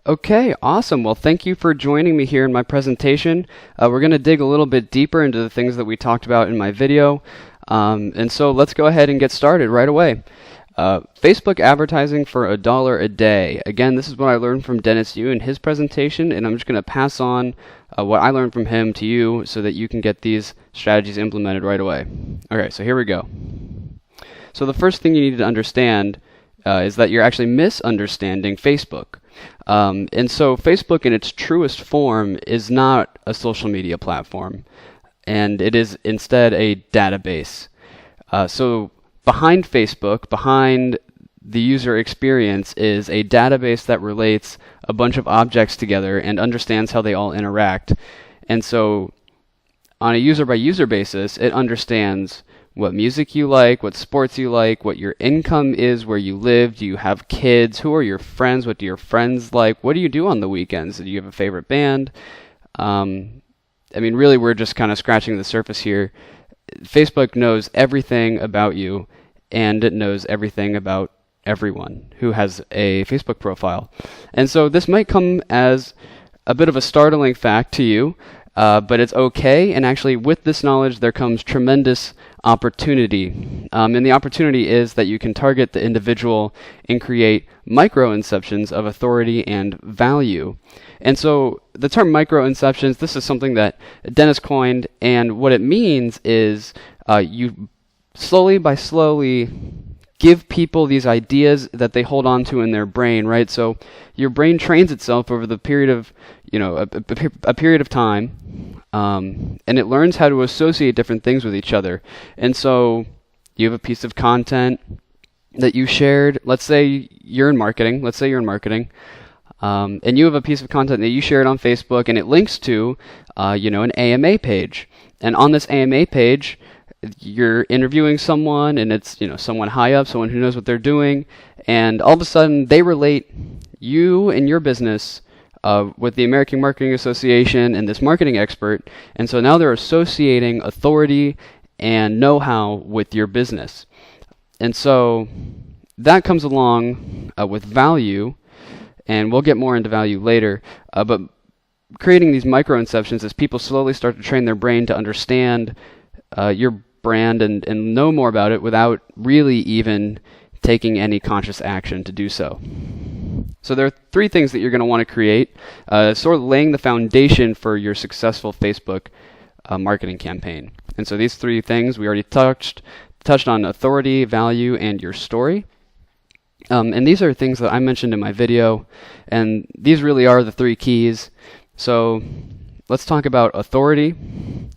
Okay, awesome. Well, thank you for joining me here in my presentation. We're going to dig a little bit deeper into the things that we talked about in my video. And so let's go ahead and get started right away. Facebook advertising for $1 a day. Again, this is what I learned from Dennis Yu in his presentation, and I'm just going to pass on what I learned from him to you so that you can get these strategies implemented right away. Okay, so here we go. So the first thing you need to understand is that you're actually misunderstanding Facebook. And so Facebook in its truest form is not a social media platform, and it is instead a database. So behind Facebook, behind the user experience, is a database that relates a bunch of objects together and understands how they all interact. And so on a user-by-user basis, it understands what music you like, what sports you like, what your income is, where you live, do you have kids, who are your friends, what do your friends like, what do you do on the weekends, do you have a favorite band? Really, we're just kind of scratching the surface here. Facebook knows everything about you, and it knows everything about everyone who has a Facebook profile. And so this might come as a bit of a startling fact to you, but it's okay, and actually with this knowledge there comes tremendous opportunity. And the opportunity is that you can target the individual and create micro-inceptions of authority and value. And so the term micro-inceptions, this is something that Dennis coined, and what it means is you slowly give people these ideas that they hold on to in their brain, right? So your brain trains itself over the period of, a period of time, and it learns how to associate different things with each other. And so you have a piece of content that you shared. Let's say you're in marketing. And you have a piece of content that you shared on Facebook, and it links to, an AMA page. And on this AMA page, you're interviewing someone, and it's someone high up, someone who knows what they're doing, and all of a sudden they relate you and your business with the American Marketing Association and this marketing expert, and so now they're associating authority and know-how with your business. And so that comes along with value, and we'll get more into value later, but creating these micro-inceptions as people slowly start to train their brain to understand your brand and know more about it without really even taking any conscious action to do so. So there are three things that you're going to want to create, sort of laying the foundation for your successful Facebook marketing campaign. And so these three things we already touched on: authority, value, and your story. And these are things that I mentioned in my video, and these really are the three keys. So let's talk about authority.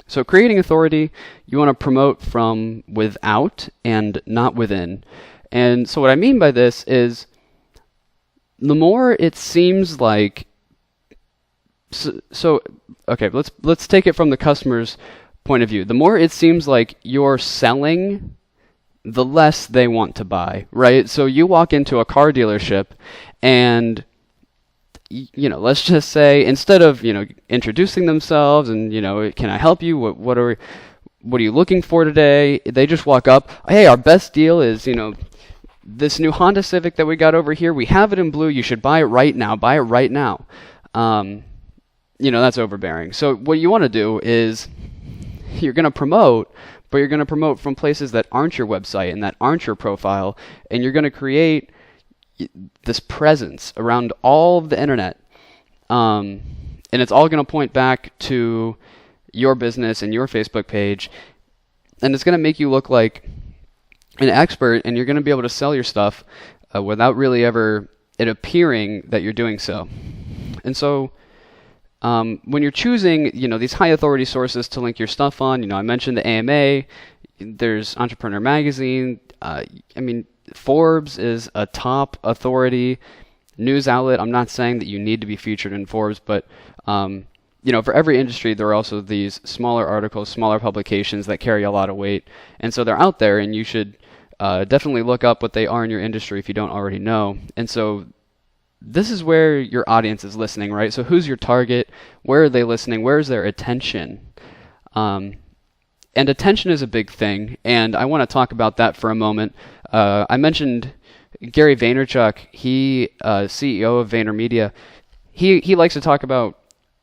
So creating authority, you want to promote from without and not within. And so what I mean by this is the more it seems like, okay, let's take it from the customer's point of view. The more it seems like you're selling, the less they want to buy, right? So you walk into a car dealership and let's just say instead of, introducing themselves and, can I help you? What are you looking for today? They just walk up. Hey, our best deal is, this new Honda Civic that we got over here. We have it in blue. You should buy it right now. Buy it right now. That's overbearing. So what you want to do is you're going to promote, but you're going to promote from places that aren't your website and that aren't your profile, and you're going to create this presence around all of the internet, and it's all going to point back to your business and your Facebook page, and it's going to make you look like an expert, and you're going to be able to sell your stuff without really ever it appearing that you're doing so. And so when you're choosing these high authority sources to link your stuff on, I mentioned the AMA, there's Entrepreneur Magazine, Forbes is a top authority news outlet. I'm not saying that you need to be featured in Forbes, but for every industry there are also these smaller articles, smaller publications that carry a lot of weight, and so they're out there, and you should definitely look up what they are in your industry if you don't already know. And so this is where your audience is listening, right? So who's your target? Where are they listening? Where's their attention? And attention is a big thing, and I want to talk about that for a moment. I mentioned Gary Vaynerchuk, he CEO of VaynerMedia. he likes to talk about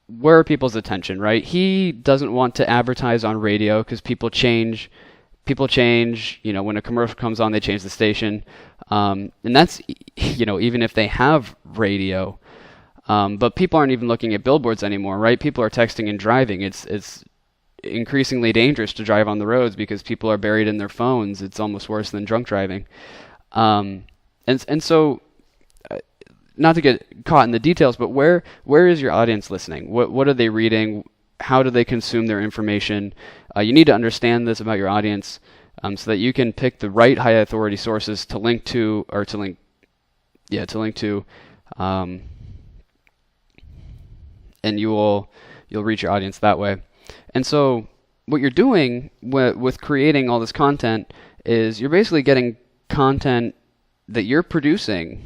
where are people's attention, right? He doesn't want to advertise on radio because people change. People change, when a commercial comes on, they change the station. And that's, even if they have radio. But people aren't even looking at billboards anymore, right? People are texting and driving. It's increasingly dangerous to drive on the roads because people are buried in their phones. It's almost worse than drunk driving. And so, not to get caught in the details, but where is your audience listening? What are they reading? How do they consume their information? You need to understand this about your audience so that you can pick the right high authority sources to link to, and you'll reach your audience that way. And so what you're doing with creating all this content is you're basically getting content that you're producing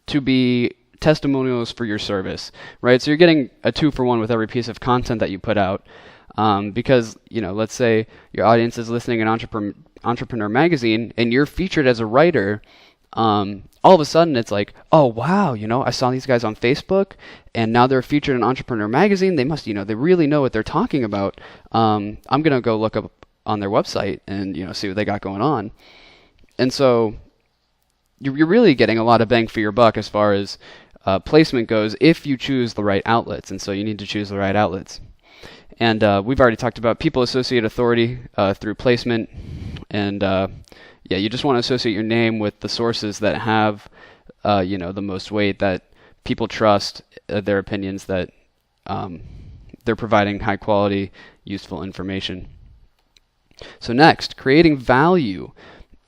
to be testimonials for your service, right? So you're getting a 2-for-1 with every piece of content that you put out, because let's say your audience is listening in Entrepreneur Magazine, and you're featured as a writer. All of a sudden, it's like, oh wow, I saw these guys on Facebook, and now they're featured in Entrepreneur Magazine. They must, they really know what they're talking about. I'm gonna go look up on their website and see what they got going on. And so you're really getting a lot of bang for your buck as far as placement goes if you choose the right outlets. And so you need to choose the right outlets. And we've already talked about people associate authority through placement. And you just want to associate your name with the sources that have the most weight, that people trust their opinions, that they're providing high quality, useful information. So next, creating value.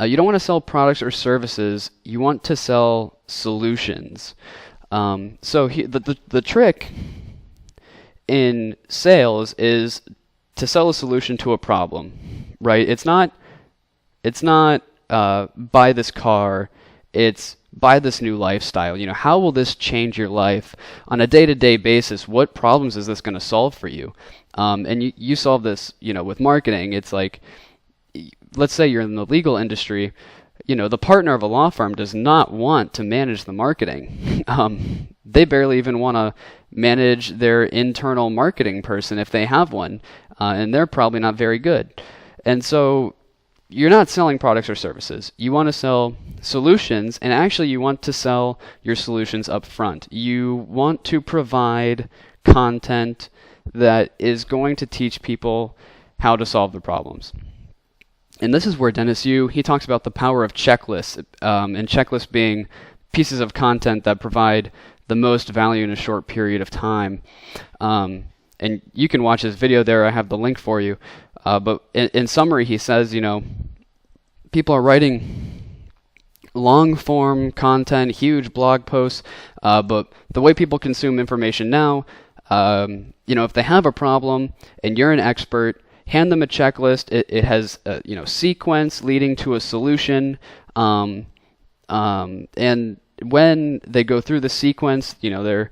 You don't want to sell products or services. You want to sell solutions. The trick in sales is to sell a solution to a problem, right? It's not buy this car. It's buy this new lifestyle. How will this change your life on a day-to-day basis? What problems is this going to solve for you? And you solve this, with marketing. It's like, let's say you're in the legal industry, the partner of a law firm does not want to manage the marketing. They barely even want to manage their internal marketing person if they have one, and they're probably not very good. And so you're not selling products or services. You want to sell solutions, and actually you want to sell your solutions up front. You want to provide content that is going to teach people how to solve the problems. And this is where Dennis Yu, he talks about the power of checklists, and checklists being pieces of content that provide the most value in a short period of time. And you can watch this video there. I have the link for you. But in summary, he says, people are writing long-form content, huge blog posts, but the way people consume information now, if they have a problem and you're an expert, hand them a checklist. It has sequence leading to a solution, and when they go through the sequence, they're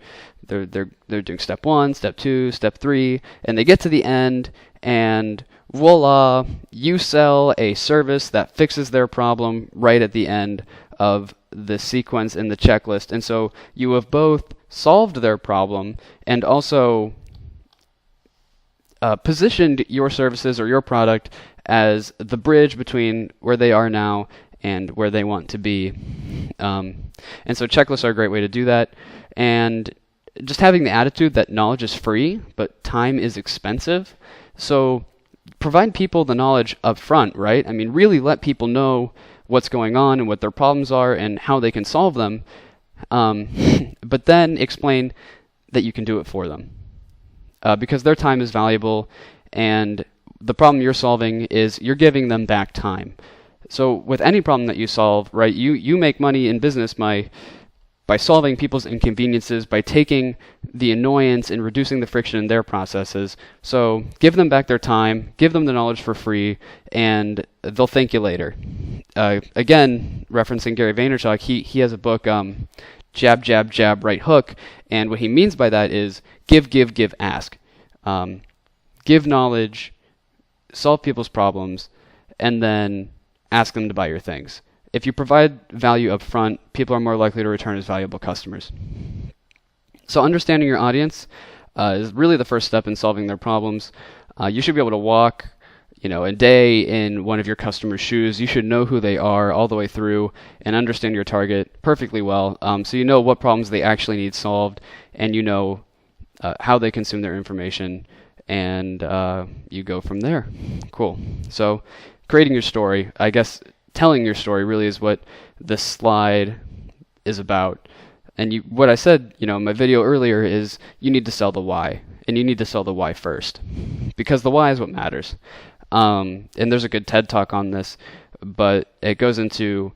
doing step 1, step 2, step 3, and they get to the end, and voila, you sell a service that fixes their problem right at the end of the sequence in the checklist. And so you have both solved their problem and also positioned your services or your product as the bridge between where they are now and where they want to be. And so checklists are a great way to do that. And just having the attitude that knowledge is free, but time is expensive. So provide people the knowledge up front, right? I mean, really let people know what's going on and what their problems are and how they can solve them. But then explain that you can do it for them. Because their time is valuable, and the problem you're solving is you're giving them back time. So with any problem that you solve, right, you make money in business by solving people's inconveniences, by taking the annoyance and reducing the friction in their processes. So give them back their time, give them the knowledge for free, and they'll thank you later. Again, referencing Gary Vaynerchuk, he has a book, Jab, Jab, Jab, Right Hook, and what he means by that is give, ask. Give knowledge, solve people's problems, and then ask them to buy your things. If you provide value up front, people are more likely to return as valuable customers. So understanding your audience is really the first step in solving their problems. You should be able to walk, a day in one of your customers' shoes. You should know who they are all the way through and understand your target perfectly well. So you know what problems they actually need solved, and you know how they consume their information, and you go from there. Cool. So creating your story, I guess telling your story really is what this slide is about. And what I said, in my video earlier is you need to sell the why, and you need to sell the why first, because the why is what matters. And there's a good TED Talk on this, but it goes into,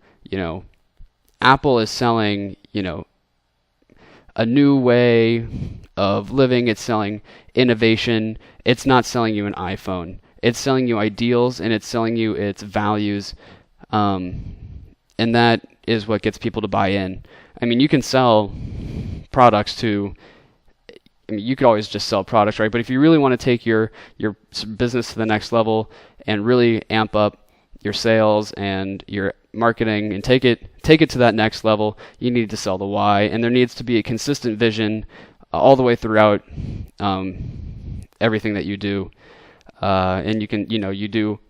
Apple is selling, a new way of living. It's selling innovation. It's not selling you an iPhone. It's selling you ideals, and it's selling you its values. And that is what gets people to buy in. I mean, you can sell products to, you could always just sell products, right? But if you really want to take your business to the next level and really amp up your sales and your marketing and take it to that next level, you need to sell the why, and there needs to be a consistent vision all the way throughout everything that you do. And you can, you do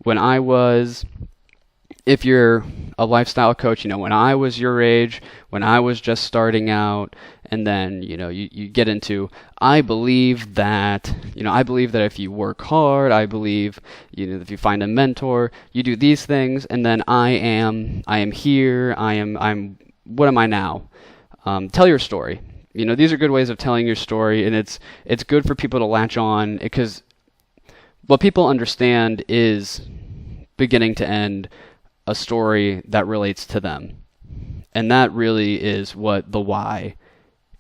if you're a lifestyle coach, when I was your age, when I was just starting out, and then, you get into, I believe that if you work hard, I believe, if you find a mentor, you do these things, and then I am here, what am I now? Tell your story. These are good ways of telling your story, and it's good for people to latch on, because what people understand is, beginning to end, a story that relates to them. And that really is what the why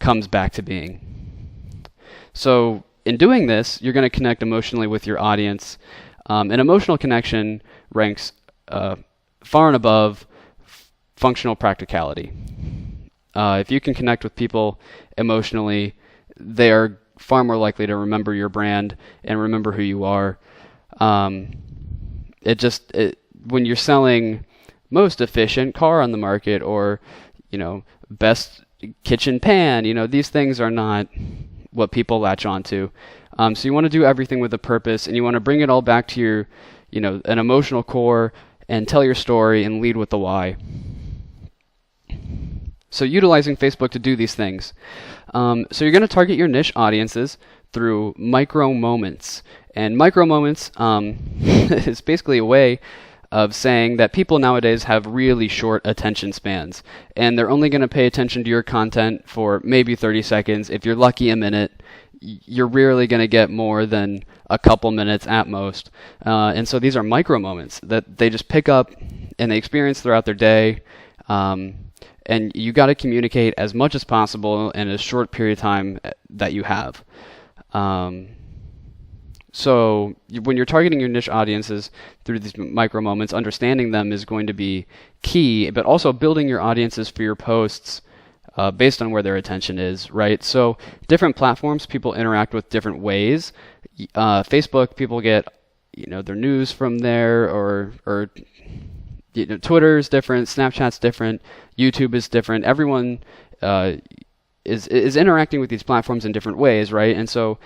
comes back to being. So in doing this, you're going to connect emotionally with your audience. An emotional connection ranks far and above functional practicality. If you can connect with people emotionally, they are far more likely to remember your brand and remember who you are. When you're selling most efficient car on the market, or best kitchen pan, these things are not what people latch onto. So you want to do everything with a purpose, and you want to bring it all back to your an emotional core, and tell your story and lead with the why. So utilizing Facebook to do these things. So you're going to target your niche audiences through micro moments, and micro moments is basically a way of saying that people nowadays have really short attention spans, and they're only going to pay attention to your content for maybe 30 seconds. If you're lucky, a minute. You're rarely going to get more than a couple minutes at most. And so these are micro moments that they just pick up and they experience throughout their day. And you got to communicate as much as possible in a short period of time that you have. So when you're targeting your niche audiences through these micro moments, understanding them is going to be key, but also building your audiences for your posts based on where their attention is, right? So different platforms, people interact with different ways. Facebook, people get their news from there, or Twitter's different, Snapchat's different, YouTube is different. Everyone is interacting with these platforms in different ways, right? And so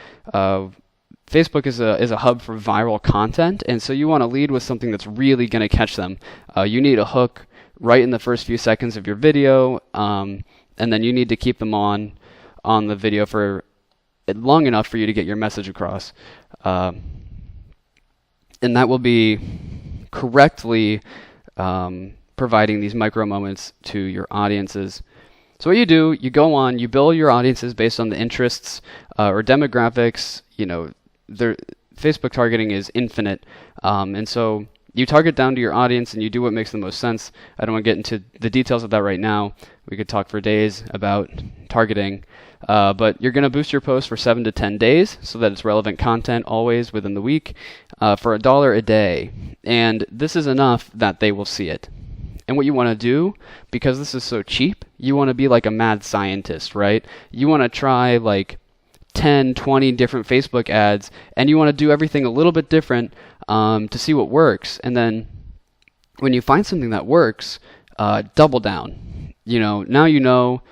Facebook is a hub for viral content, and so you want to lead with something that's really going to catch them. You need a hook right in the first few seconds of your video, and then you need to keep them on the video for long enough for you to get your message across. And that will be correctly providing these micro moments to your audiences. So what you do, you go on, you build your audiences based on the interests or demographics. Facebook targeting is infinite, and so you target down to your audience and you do what makes the most sense. I don't want to get into the details of that right now. We could talk for days about targeting, but you're going to boost your post for 7 to 10 days so that it's relevant content always within the week for $1 a day, and this is enough that they will see it. And what you want to do, because this is so cheap, you want to be like a mad scientist, right? You want to try like 10, 20 different Facebook ads, and you want to do everything a little bit different to see what works. And then when you find something that works, double down. Now you know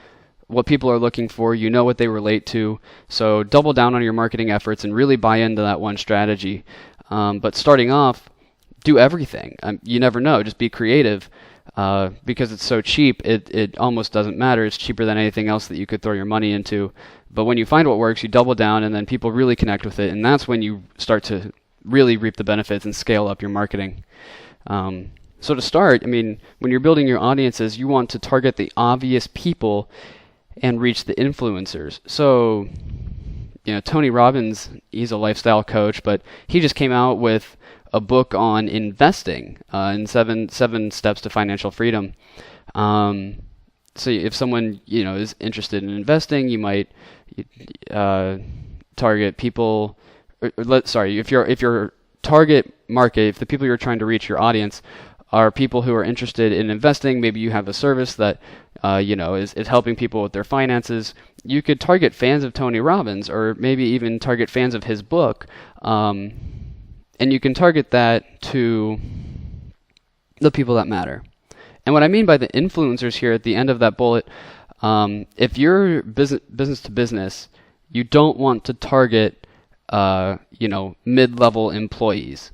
what people are looking for. You know what they relate to. So double down on your marketing efforts and really buy into that one strategy. But starting off, do everything. You never know. Just be creative. Because it's so cheap, it almost doesn't matter. It's cheaper than anything else that you could throw your money into. But when you find what works, you double down, and then people really connect with it. And that's when you start to really reap the benefits and scale up your marketing. So to start, when you're building your audiences, you want to target the obvious people and reach the influencers. So, Tony Robbins, he's a lifestyle coach, but he just came out with a book on investing in seven steps to financial freedom. So if someone is interested in investing, you might target people. If your target market, if the people you're trying to reach, your audience, are people who are interested in investing, maybe you have a service that is helping people with their finances. You could target fans of Tony Robbins, or maybe even target fans of his book, and you can target that to the people that matter. And what I mean by the influencers here at the end of that bullet, if you're business to business, you don't want to target mid-level employees.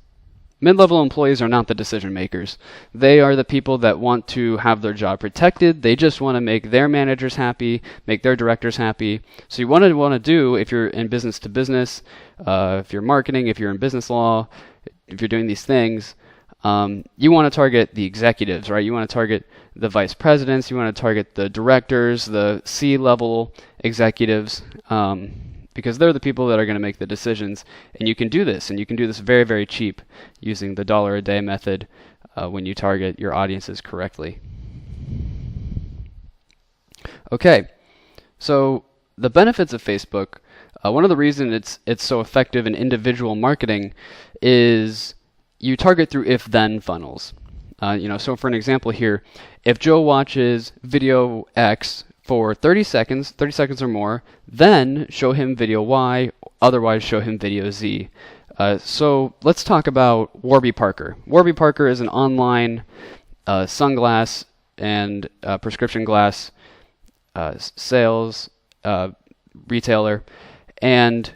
Mid-level employees are not the decision makers. They are the people that want to have their job protected. They just want to make their managers happy, make their directors happy. So you want to do, if you're in business to business, if you're marketing, if you're in business law, if you're doing these things, you want to target the executives, right? You want to target the vice presidents. You want to target the directors, the C-level executives, because they're the people that are going to make the decisions. And you can do this, and you can do this very, very cheap using the $1 a day method when you target your audiences correctly. Okay, so the benefits of Facebook, one of the reasons it's so effective in individual marketing is you target through if-then funnels. So for an example here, if Joe watches video X for 30 seconds or more, then show him video Y, otherwise show him video Z. So let's talk about Warby Parker. Warby Parker is an online sunglass and prescription glass sales retailer, and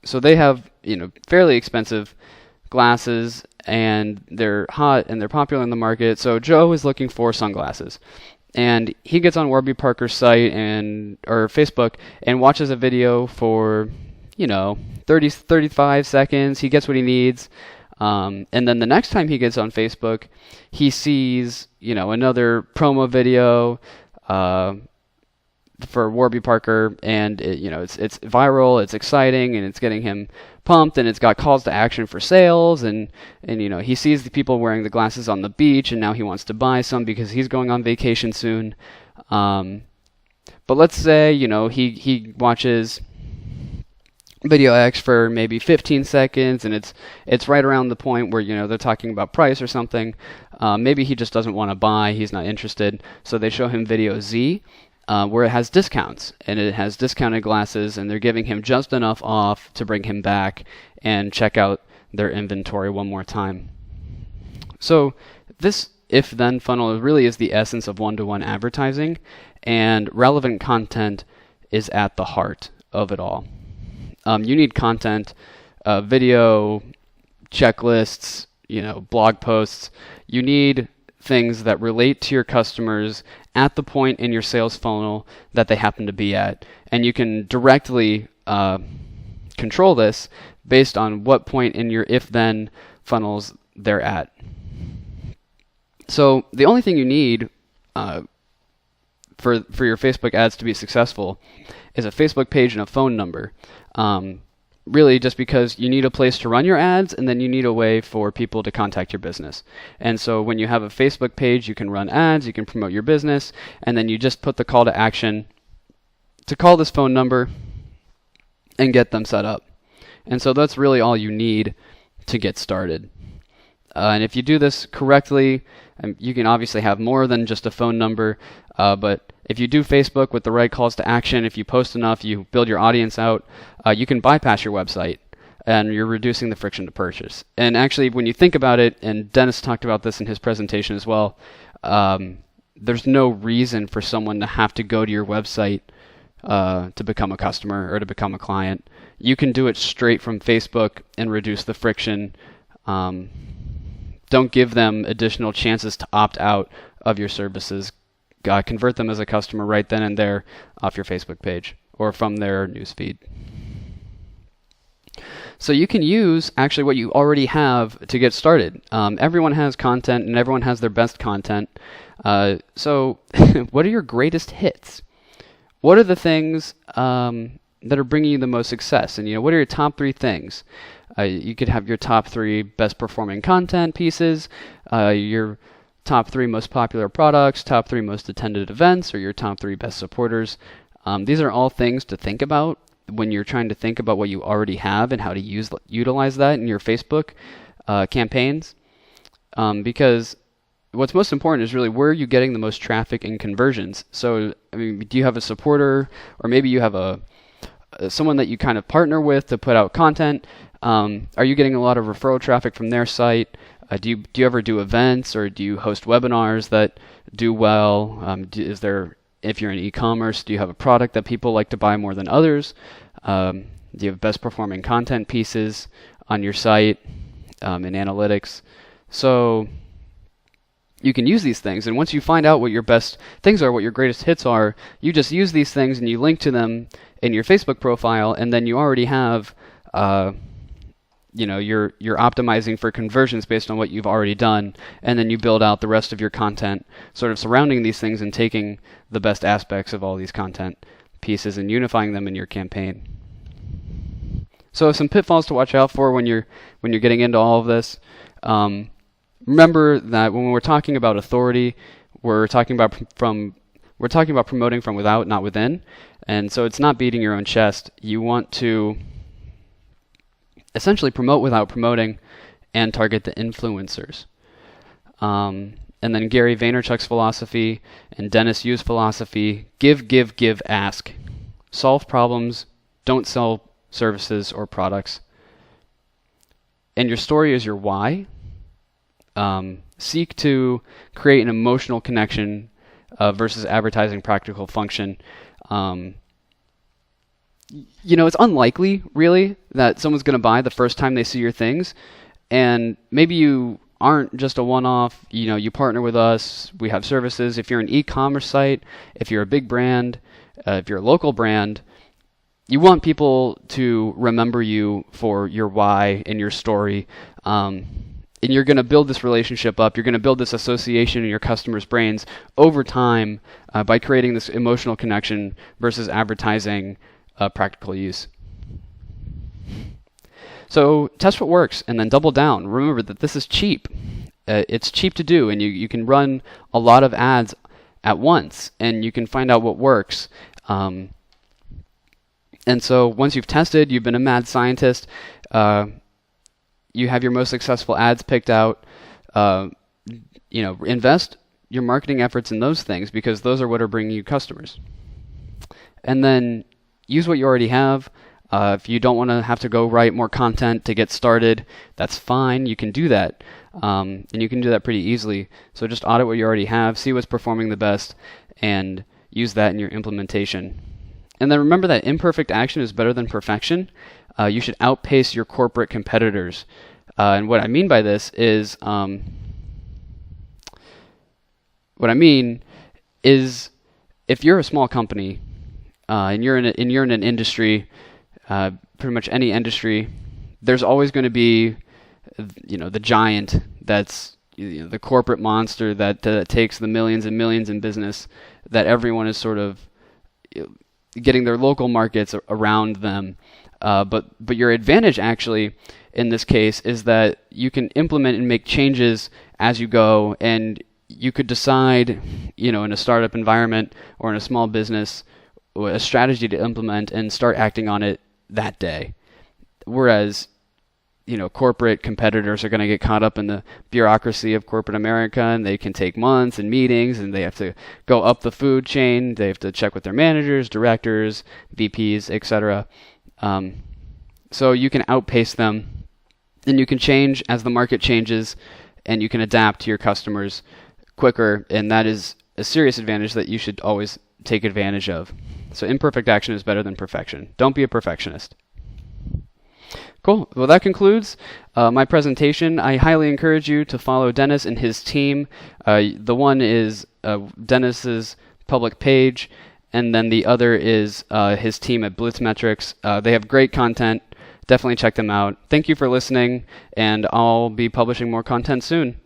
so they have fairly expensive glasses, and they're hot and they're popular in the market. So Joe is looking for sunglasses, and he gets on Warby Parker's site or Facebook and watches a video for 35 seconds. He gets what he needs, and then the next time he gets on Facebook, he sees another promo video for Warby Parker, and it's viral, it's exciting, and it's getting him pumped, and it's got calls to action for sales, and he sees the people wearing the glasses on the beach, and now he wants to buy some because he's going on vacation soon. But let's say he watches video X for maybe 15 seconds, and it's right around the point where they're talking about price or something. Maybe he just doesn't want to buy, he's not interested, so they show him video Z, where it has discounts, and it has discounted glasses, and they're giving him just enough off to bring him back and check out their inventory one more time. So this if-then funnel really is the essence of one-to-one advertising, and relevant content is at the heart of it all. You need content, video, checklists, blog posts. You need things that relate to your customers at the point in your sales funnel that they happen to be at. And you can directly control this based on what point in your if-then funnels they're at. So the only thing you need for your Facebook ads to be successful is a Facebook page and a phone number. Really just because you need a place to run your ads, and then you need a way for people to contact your business. And so when you have a Facebook page, you can run ads, you can promote your business, and then you just put the call to action to call this phone number and get them set up. And so that's really all you need to get started. And if you do this correctly, you can obviously have more than just a phone number, but if you do Facebook with the right calls to action, if you post enough, you build your audience out, you can bypass your website, and you're reducing the friction to purchase. And actually, when you think about it, and Dennis talked about this in his presentation as well, there's no reason for someone to have to go to your website to become a customer or to become a client. You can do it straight from Facebook and reduce the friction. Don't give them additional chances to opt out of your services. Convert them as a customer right then and there off your Facebook page or from their newsfeed. So you can use actually what you already have to get started. Everyone has content and everyone has their best content. So what are your greatest hits? What are the things that are bringing you the most success? And what are your top 3 things? You could have your top 3 best performing content pieces, your top 3 most popular products, top 3 most attended events, or your top 3 best supporters. These are all things to think about when you're trying to think about what you already have and how to utilize that in your Facebook campaigns. Because what's most important is really where are you getting the most traffic and conversions. So, do you have a supporter, or maybe you have someone that you kind of partner with to put out content? Are you getting a lot of referral traffic from their site? Do you ever do events, or do you host webinars that do well? If you're in e-commerce, do you have a product that people like to buy more than others? Do you have best performing content pieces on your site in analytics? So you can use these things, and once you find out what your best things are, what your greatest hits are, you just use these things and you link to them in your Facebook profile, and then you already have you're optimizing for conversions based on what you've already done, and then you build out the rest of your content sort of surrounding these things and taking the best aspects of all these content pieces and unifying them in your campaign. So some pitfalls to watch out for when you're getting into all of this. Remember that when we're talking about authority, we're talking about promoting from without, not within. And so it's not beating your own chest. You want to essentially promote without promoting and target the influencers. And then Gary Vaynerchuk's philosophy and Dennis Yu's philosophy: give, ask. Solve problems, don't sell services or products. And your story is your why. Seek to create an emotional connection versus advertising practical function. It's unlikely, really, that someone's going to buy the first time they see your things. And maybe you aren't just a one-off. You partner with us. We have services. If you're an e-commerce site, if you're a big brand, if you're a local brand, you want people to remember you for your why and your story. And you're going to build this relationship up. You're going to build this association in your customers' brains over time by creating this emotional connection versus advertising practical use. So test what works and then double down. Remember that this is cheap. It's cheap to do, and you can run a lot of ads at once, and you can find out what works. And so once you've tested, you've been a mad scientist, you have your most successful ads picked out, invest your marketing efforts in those things because those are what are bringing you customers. And then use what you already have. If you don't want to have to go write more content to get started, that's fine. You can do that. And you can do that pretty easily. So just audit what you already have, see what's performing the best, and use that in your implementation. And then remember that imperfect action is better than perfection. You should outpace your corporate competitors. And what I mean by this is, if you're a small company and you're in an industry, pretty much any industry, there's always going to be, the giant that's the corporate monster that takes the millions and millions in business, that everyone is sort of getting their local markets around them. But your advantage actually in this case is that you can implement and make changes as you go, and you could decide, in a startup environment or in a small business, a strategy to implement and start acting on it that day. Whereas, corporate competitors are going to get caught up in the bureaucracy of corporate America, and they can take months and meetings, and they have to go up the food chain. They have to check with their managers, directors, VPs, etc. So you can outpace them, and you can change as the market changes, and you can adapt to your customers quicker, and that is a serious advantage that you should always take advantage of. So imperfect action is better than perfection. Don't be a perfectionist. Cool. Well, that concludes my presentation. I highly encourage you to follow Dennis and his team. The one is Dennis's public page, and then the other is his team at Blitzmetrics. They have great content. Definitely check them out. Thank you for listening, and I'll be publishing more content soon.